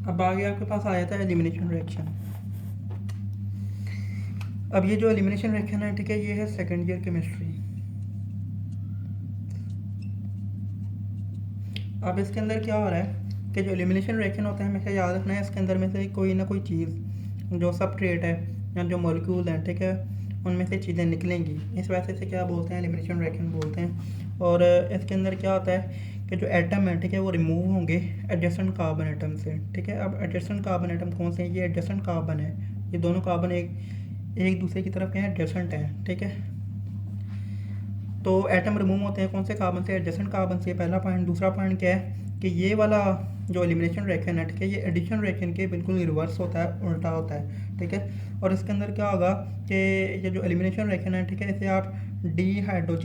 अब आगे आपके पास आ जाता है एलिमिनेशन रिएक्शन। अब ये जो एलिमिनेशन रिएक्शन है, ठीक है, ये है सेकेंड ईयर केमिस्ट्री। अब इसके अंदर क्या हो रहा है कि जो एलिमिनेशन रिएक्शन होता है, हमेशा याद रखना है इसके अंदर में से कोई ना कोई चीज़ जो सबस्ट्रेट है या जो मॉलिक्यूल हैं, ठीक है, उनमें से चीज़ें निकलेंगी। इस वजह से क्या बोलते हैं, एलिमिनेशन रिएक्शन बोलते हैं। और इसके अंदर क्या होता है कि जो एटम है, ठीक है, वो रिमूव होंगे एडजेसेंट कार्बन एटम से, ठीक है। अब एडजेसेंट कार्बन एटम कौन से हैं? ये एडजेसेंट कार्बन है, ये दोनों कार्बन एक एक दूसरे की तरफ क्या है, एडजेसेंट हैं, ठीक है। तो एटम रिमूव होते हैं कौन से कार्बन से? एडजेसेंट कार्बन से, पहला पॉइंट। दूसरा पॉइंट क्या है कि ये वाला जो एलिमिनेशन रिएक्शन है, ठीक है, ये एडिशन रिएक्शन के बिल्कुल रिवर्स होता है, उल्टा होता है, ठीक है। और इसके अंदर क्या होगा कि ये जो एलिमिनेशन रिएक्शन है, ठीक है, इसे आप डीहाइड्रो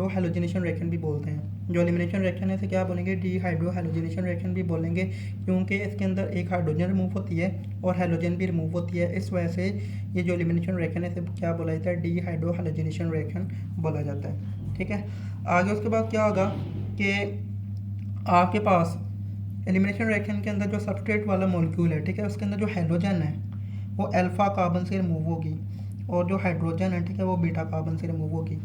हैलोजिनेशन रिएक्शन भी बोलते हैं। जो एलिमिनेशन रिएक्शन है इसे क्या बोलेंगे? डीहाइड्रो हैलोजिनेशन रिएक्शन भी बोलेंगे, क्योंकि इसके अंदर एक हाइड्रोजन रिमूव होती है और हैलोजन भी रिमूव होती है। इस वजह से ये जो एलिमिनेशन रिएक्शन है इसे क्या बोला जाता है? डीहाइड्रो हैलोजिनेशन रिएक्शन बोला जाता है, ठीक है। आगे उसके बाद क्या होगा कि आपके पास एलिमिनेशन रिएक्शन के अंदर जो सबस्ट्रेट वाला मॉलिक्यूल है, ठीक है, उसके अंदर जो हैलोजन है वो अल्फ़ा कार्बन से रिमूव होगी और जो हाइड्रोजन है, ठीक है, वो बीटा कार्बन से रिमूव होगी।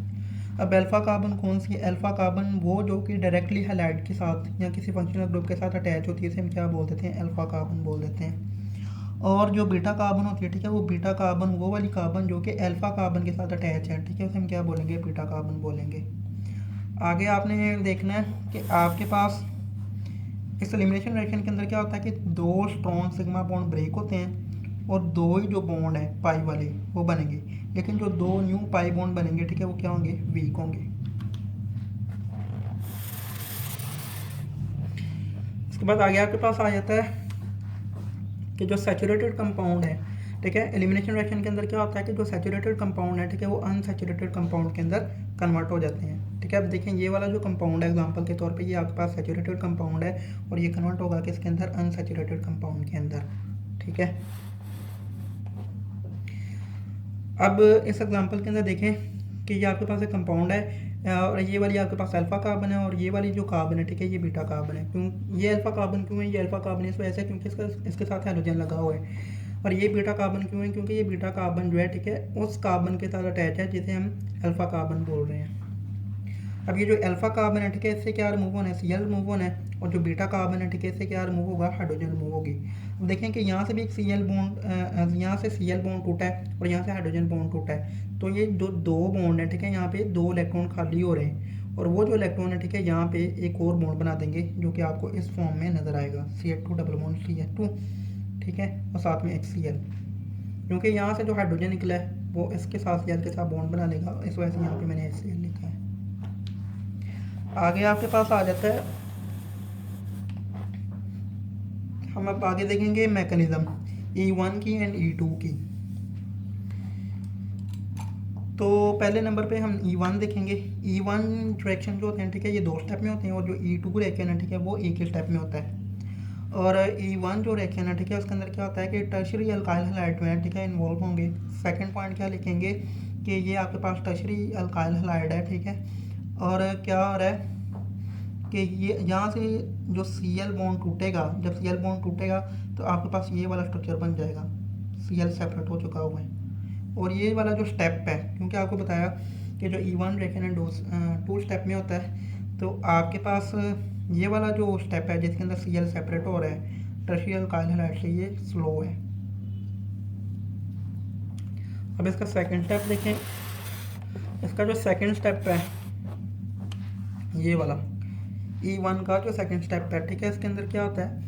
अब अल्फ़ा कार्बन कौन सी है? अल्फ़ा कार्बन वो जो कि डायरेक्टली हैलाइड के साथ या किसी फंक्शनल ग्रुप के साथ अटैच होती है, इसे हम क्या बोल देते हैं? अल्फ़ा कार्बन बोल देते हैं। और जो बीटा कार्बन होती है, ठीक है, वो बीटा कार्बन वो वाली कार्बन जो कि अल्फ़ा कार्बन के साथ अटैच है, ठीक है, उसे हम क्या बोलेंगे? बीटा कार्बन बोलेंगे। आगे आपने देखना है कि आपके पास इस एलिमिनेशन रिएक्शन के अंदर क्या होता है कि दो स्ट्रॉन्ग सिग्मा बॉन्ड ब्रेक होते हैं और दो ही जो बॉन्ड है पाई वाले वो बनेंगे, लेकिन जो दो न्यू पाई बॉन्ड बनेंगे, ठीक है, वो क्या होंगे? वीक होंगे। इसके बाद आगे आपके पास आ जाता है कि जो सैचुरेटेड कंपाउंड है, ठीक है, एलिमिनेशन रिएक्शन के अंदर क्या होता है कि जो सैचुरेटेड कंपाउंड है, ठीक है, वो अनसैचुरेटेड कंपाउंड के अंदर कन्वर्ट हो जाते हैं, ठीक है। अब देखें ये वाला जो कंपाउंड है एग्जांपल के तौर पे ये आपके पास सैचुरेटेड कंपाउंड है और ये कन्वर्ट होगा किसके अंदर? अनसैचुरेटेड कंपाउंड के अंदर, ठीक है। अब इस एग्जांपल के अंदर देखें कि ये आपके पास एक कंपाउंड है और ये वाली आपके पास अल्फ़ा कार्बन है और ये वाली जो कार्बन है, ठीक है, ये बीटा कार्बन है। क्यों ये अल्फ़ा कार्बन क्यों है? ये अल्फ़ा कार्बन इस वजह से क्योंकि इसके साथ हाइड्रोजन लगा हुआ है। और ये बीटा कार्बन क्यों है? क्योंकि ये बीटा कार्बन जो है, ठीक है, उस कार्बन के साथ अटैच है जिसे हम अल्फ़ा कार्बन बोल रहे हैं। अब ये जो अल्फ़ा कार्बन है, ठीक है, इससे क्या रिमूव होना है? Cl रिमूव होना है। और जो बीटा कार्बन है, ठीक है, इससे क्या रिमूव होगा? हाइड्रोजन रिमूव होगी। अब देखें कि यहाँ से भी एक Cl बॉन्ड, यहाँ से Cl बॉन्ड टूटा है और यहाँ से हाइड्रोजन बॉन्ड टूटा है। तो ये जो दो बॉन्ड है, ठीक है, यहाँ पे दो इलेक्ट्रॉन खाली हो रहे हैं और वो जो इलेक्ट्रॉन है, ठीक है, यहाँ पे एक और बॉन्ड बना देंगे जो कि आपको इस फॉर्म में नज़र आएगा, CH2 डबल बॉन्ड CH2, ठीक है, और साथ में एक Cl, क्योंकि यहाँ से जो हाइड्रोजन निकला है वो इसके साथ Cl के साथ बॉन्ड बना लेगा, इस वजह से यहाँ पे मैंने HCl लिखा है। आगे आपके पास आ जाता है, हम अब आगे देखेंगे मैकेनिज्म E1 की एंड E2 की। तो पहले नंबर पे हम E1 देखेंगे। E1 रिएक्शन जो होते हैं, ठीक है, ये दो स्टेप में होते हैं और जो E2 रिएक्शन है, ठीक है, वो एक ही स्टेप में होता है। और E1 जो रिएक्शन है, ठीक है, उसके अंदर क्या होता है कि टर्शरी अल्काइल हैलाइड में, ठीक है, इन्वॉल्व होंगे। सेकंड पॉइंट क्या लिखेंगे कि ये आपके पास टर्शरी अल्काइल हैलाइड है, ठीक है। और क्या हो रहा है कि ये यहाँ से जो Cl बॉन्ड टूटेगा, जब Cl बॉन्ड टूटेगा तो आपके पास ये वाला स्ट्रक्चर बन जाएगा, Cl सेपरेट हो चुका हुआ है। और ये वाला जो स्टेप है, क्योंकि आपको बताया कि जो E1 रिएक्शन है 2 स्टेप में होता है, तो आपके पास ये वाला जो स्टेप है जिसके अंदर Cl सेपरेट हो रहा है टर्शियल अल्काइल हैलाइड से, ये स्लो है। अब इसका सेकंड स्टेप देखें। इसका जो सेकंड स्टेप है ये वाला E1 का जो सेकंड स्टेप है, ठीक है, इसके अंदर क्या होता है?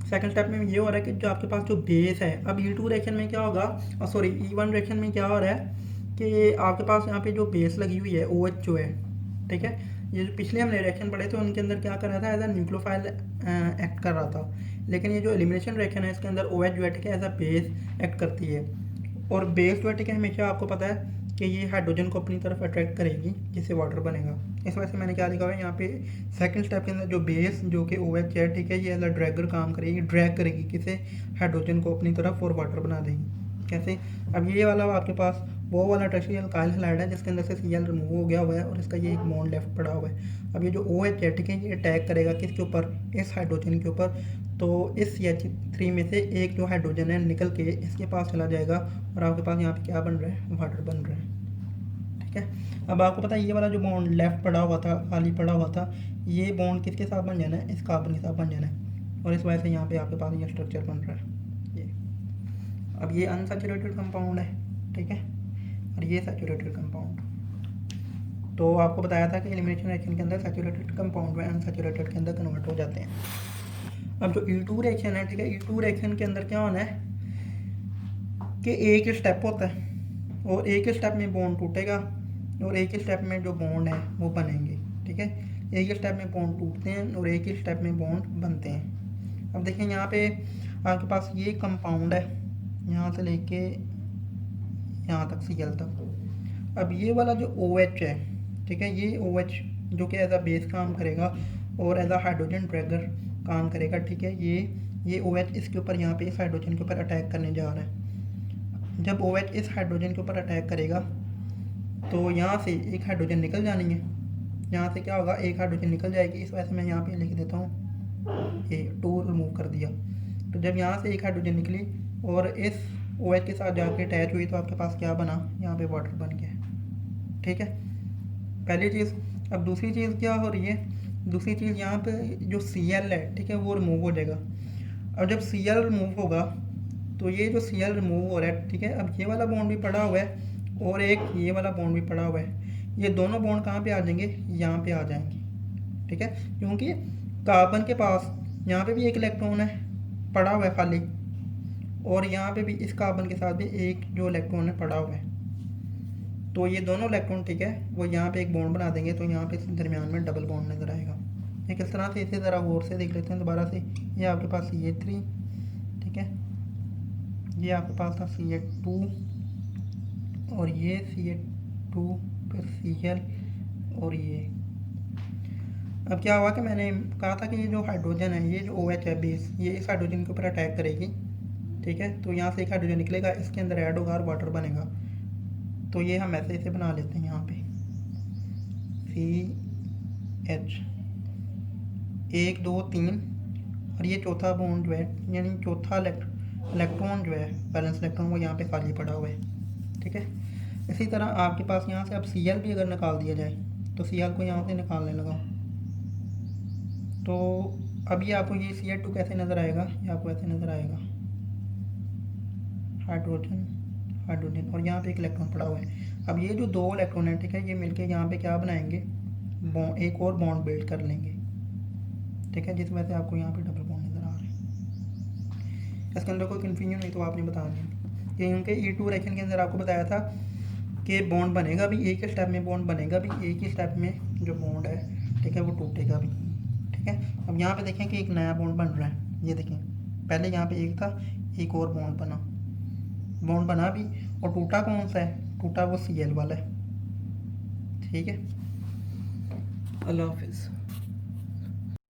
सेकंड स्टेप में ये हो रहा है कि जो आपके पास जो बेस है, अब E2 रिएक्शन में क्या होगा, सॉरी E1 रिएक्शन में क्या हो रहा है कि आपके पास यहाँ पे जो बेस लगी हुई है OH जो है, ठीक है, ये जो पिछले हमने रिएक्शन पढ़े थे उनके अंदर क्या कर रहा था? एज अ न्यूक्लियोफाइल एक्ट कर रहा था। लेकिन ये जो एलिमिनेशन रिएक्शन है इसके अंदर OH जो है, ठीक है, एज अ बेस एक्ट करती है। और बेस जो है, ठीक है, हमेशा आपको पता है कि ये हाइड्रोजन को अपनी तरफ अट्रैक्ट करेगी जिससे वाटर बनेगा। इस वजह से मैंने क्या लिखा हुआ है यहाँ पे, सेकंड स्टेप के अंदर जो बेस जो कि OH है, ठीक है, ये एज अ ड्रैगर काम करेगी, ड्रैग करेगी किसे? हाइड्रोजन को अपनी तरफ और वाटर बना देगी। कैसे? अब ये वाला आपके पास वो वाला टर्शियरी अल्काइल हैलाइड है जिसके अंदर से Cl रिमूव हो गया हुआ है और इसका ये एक बॉन्ड लेफ्ट पड़ा हुआ है। अब ये जो OH है, ठीक है, ये अटैक करेगा किसके ऊपर, इस हाइड्रोजन के ऊपर। तो इस CH3 में से एक जो हाइड्रोजन है निकल के इसके पास चला जाएगा और आपके पास यहाँ पे क्या बन रहा है, वाटर बन रहा है। ठीक है, अब आपको पता है ये वाला जो बॉन्ड लेफ्ट पड़ा हुआ था, खाली पड़ा हुआ था, ये बॉन्ड किसके साथ बन जाना है, इस कार्बन के साथ बन जाना है और इस वजह से यहाँ पे आपके पास ये स्ट्रक्चर बन रहा है ये। अब ये अनसैचुरेटेड कंपाउंड है, ठीक है, और ये सैचुरेटेड कंपाउंड। तो आपको बताया था कि एलिमिनेशन रिएक्शन के अंदर सैचुरेटेड कंपाउंड में अनसैचुरेटेड के अंदर कन्वर्ट हो जाते हैं। अब जो E2 रिएक्शन है, ठीक है, E2 रिएक्शन के अंदर क्या होना है कि एक स्टेप होता है और एक स्टेप में बॉन्ड टूटेगा और एक ही स्टेप में जो बॉन्ड है वो बनेंगे। ठीक है, एक ही स्टेप में बॉन्ड टूटते हैं और एक ही स्टेप में बॉन्ड बनते हैं। अब देखिए यहाँ पे आपके पास ये कंपाउंड है, यहाँ से लेके यहाँ तक Cl तक। अब ये वाला जो OH है, ठीक है, ये OH जो कि एज अ बेस काम करेगा और एज अ हाइड्रोजन ड्रैगर काम करेगा। ठीक है, ये OH इसके ऊपर यहाँ पे इस हाइड्रोजन के ऊपर अटैक करने जा रहा है। जब OH इस हाइड्रोजन के ऊपर अटैक करेगा तो यहाँ से एक हाइड्रोजन निकल जानी है। यहाँ से क्या होगा, एक हाइड्रोजन निकल जाएगी, इस वजह से मैं यहाँ पे लिख देता हूँ ये 2 रिमूव कर दिया। तो जब यहाँ से एक हाइड्रोजन निकली और इस OH के साथ जाके अटैच हुई तो आपके पास क्या बना, यहाँ पे वाटर बन गया। ठीक है, पहली चीज़। अब दूसरी चीज़ क्या हो रही है, दूसरी चीज़ यहाँ पे जो Cl है, ठीक है, वो रिमूव हो जाएगा। अब जब Cl रिमूव होगा तो ये जो Cl रिमूव हो रहा है, ठीक है, अब ये वाला बॉन्ड भी पड़ा हुआ है और एक ये वाला बॉन्ड भी पड़ा हुआ है। ये दोनों बॉन्ड कहाँ पे आ जाएंगे, यहाँ पे आ जाएंगे। ठीक है, क्योंकि कार्बन के पास यहाँ पे भी एक इलेक्ट्रॉन है पड़ा हुआ है खाली और यहाँ पे भी इस कार्बन के साथ भी एक जो इलेक्ट्रॉन है पड़ा हुआ है। तो ये दोनों इलेक्ट्रॉन, ठीक है, वो यहाँ पे एक बॉन्ड बना देंगे तो यहाँ पे दरमियान में डबल बॉन्ड नज़र आएगा। ये किस तरह से, इसे ज़रा गौर से देख लेते हैं दोबारा से। ये आपके पास CH3, ठीक है, ये आपके पास था CH2 और ये CH2 फिर Cl और ये। अब क्या हुआ कि मैंने कहा था कि ये जो हाइड्रोजन है, ये जो OH है बेस, ये इस हाइड्रोजन के ऊपर अटैक करेगी। ठीक है, तो यहाँ से एक हाइड्रोजन निकलेगा, इसके अंदर ऐड होगा और वाटर बनेगा। तो ये हम ऐसे इसे बना लेते हैं, यहाँ पे CH 1 2 3 और ये चौथा बॉन्ड जो है, यानी चौथा इलेक्ट्रॉन जो है, बैलेंस इलेक्ट्रॉन, वो यहाँ पे खाली पड़ा हुआ है। ठीक है, इसी तरह आपके पास यहाँ से अब Cl भी अगर निकाल दिया जाए तो Cl को यहाँ से निकालने लगा तो अब ये आपको ये CH2 कैसे नज़र आएगा, ये आपको ऐसे नज़र आएगा, हाइड्रोजन और यहाँ पे एक इलेक्ट्रॉन पड़ा हुआ है। अब ये जो 2 इलेक्ट्रॉन है, ठीक है, ये मिलके यहाँ पे क्या बनाएंगे, एक और बॉन्ड बिल्ड कर लेंगे। ठीक है, जिस वजह से आपको यहाँ पे डबल बॉन्ड नज़र आ रहा है। इसके अंदर कोई कन्फ्यूजन नहीं तो आपने बता दिया, क्योंकि E2 रिएक्शन के अंदर आपको बताया था कि बॉन्ड बनेगा भी, एक ही स्टेप में बॉन्ड बनेगा भी, एक ही स्टेप में जो बॉन्ड है, ठीक है, वो टूटेगा भी। ठीक है, अब यहाँ पे देखें कि एक नया बॉन्ड बन रहा है। ये देखें, पहले यहाँ पे एक था, एक और बॉन्ड बना भी और टूटा कौन सा है, टूटा वो Cl वाला है। ठीक है, अल्लाह हाफिज़।